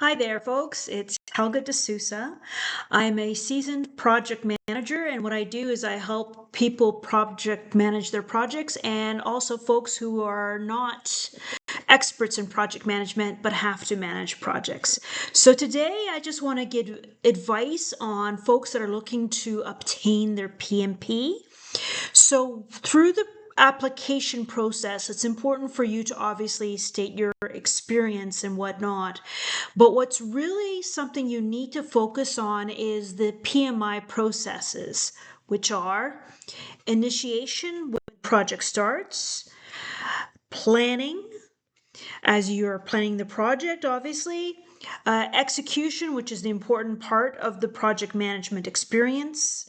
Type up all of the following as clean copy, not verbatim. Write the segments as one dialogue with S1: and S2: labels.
S1: Hi there, folks. It's Helga D'Souza. I'm a seasoned project manager, and what I do is I help people project manage their projects and also folks who are not experts in project management but have to manage projects. So today I just want to give advice on folks that are looking to obtain their PMP. So through the application process, it's important for you to obviously state your experience and whatnot. But what's really something you need to focus on is the PMI processes, which are initiation when project starts, planning as you're planning the project, obviously, execution, which is the important part of the project management experience,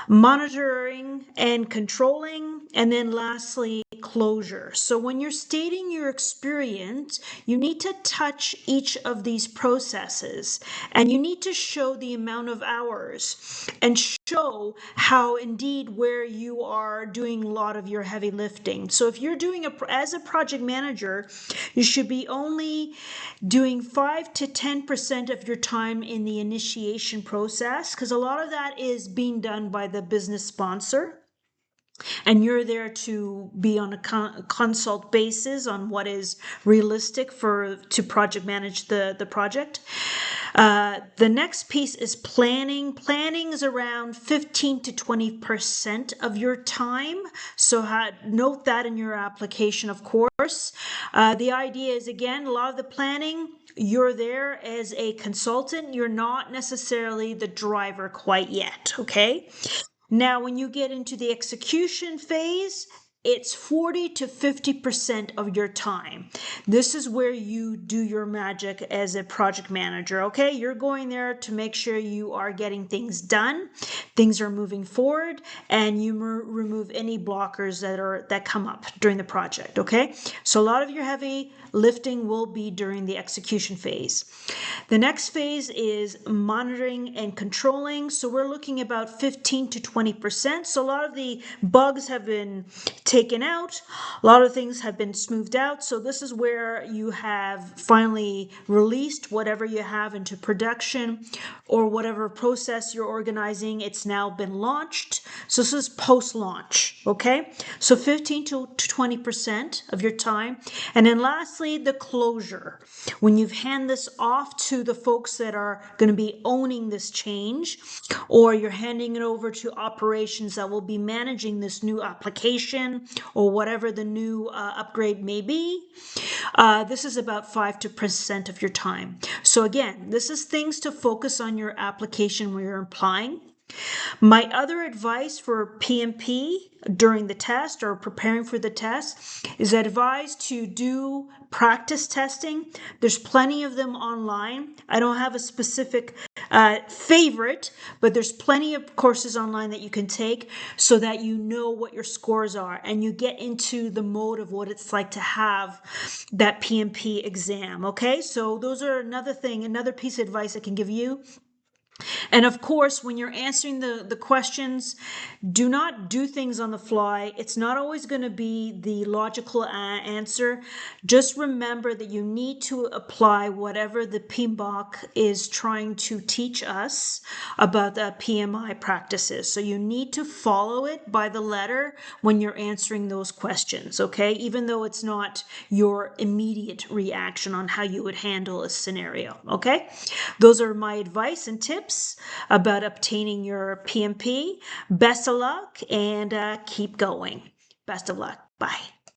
S1: monitoring and controlling, and then lastly, closure. So when you're stating your experience, you need to touch each of these processes and you need to show the amount of hours and show how indeed where you are doing a lot of your heavy lifting. So if you're doing as a project manager, you should be only doing 5 to 10% of your time in the initiation process, because a lot of that is being done by the business sponsor. And you're there to be on a consult basis on what is realistic to project manage the project. The next piece is planning. Planning is around 15 to 20% of your time. So note that in your application, of course. The idea is, again, a lot of the planning, you're there as a consultant. You're not necessarily the driver quite yet, okay? Now, when you get into the execution phase, it's 40 to 50% of your time. This is where you do your magic as a project manager, okay? You're going there to make sure you are getting things done, things are moving forward, and you remove any blockers that come up during the project, okay? So a lot of your heavy lifting will be during the execution phase. The next phase is monitoring and controlling. So we're looking about 15 to 20%. So a lot of the bugs have been taken out. A lot of things have been smoothed out. So this is where you have finally released whatever you have into production or whatever process you're organizing. It's now been launched. So this is post-launch, okay? So 15 to 20% of your time. And then lastly, the closure. When you've handed this off to the folks that are going to be owning this change, or you're handing it over to operations that will be managing this new application or whatever the new upgrade may be, this is about 5% of your time. So again, this is things to focus on your application when you're applying. My other advice for PMP during the test or preparing for the test is advised to do practice testing. There's plenty of them online. I don't have a specific favorite, but there's plenty of courses online that you can take so that you know what your scores are and you get into the mode of what it's like to have that PMP exam. Okay, so those are another piece of advice I can give you. And of course, when you're answering the questions, do not do things on the fly. It's not always going to be the logical answer. Just remember that you need to apply whatever the PMBOK is trying to teach us about the PMI practices. So you need to follow it by the letter when you're answering those questions, okay? Even though it's not your immediate reaction on how you would handle a scenario, okay? Those are my advice and tips about obtaining your PMP. Best of luck and keep going. Best of luck. Bye.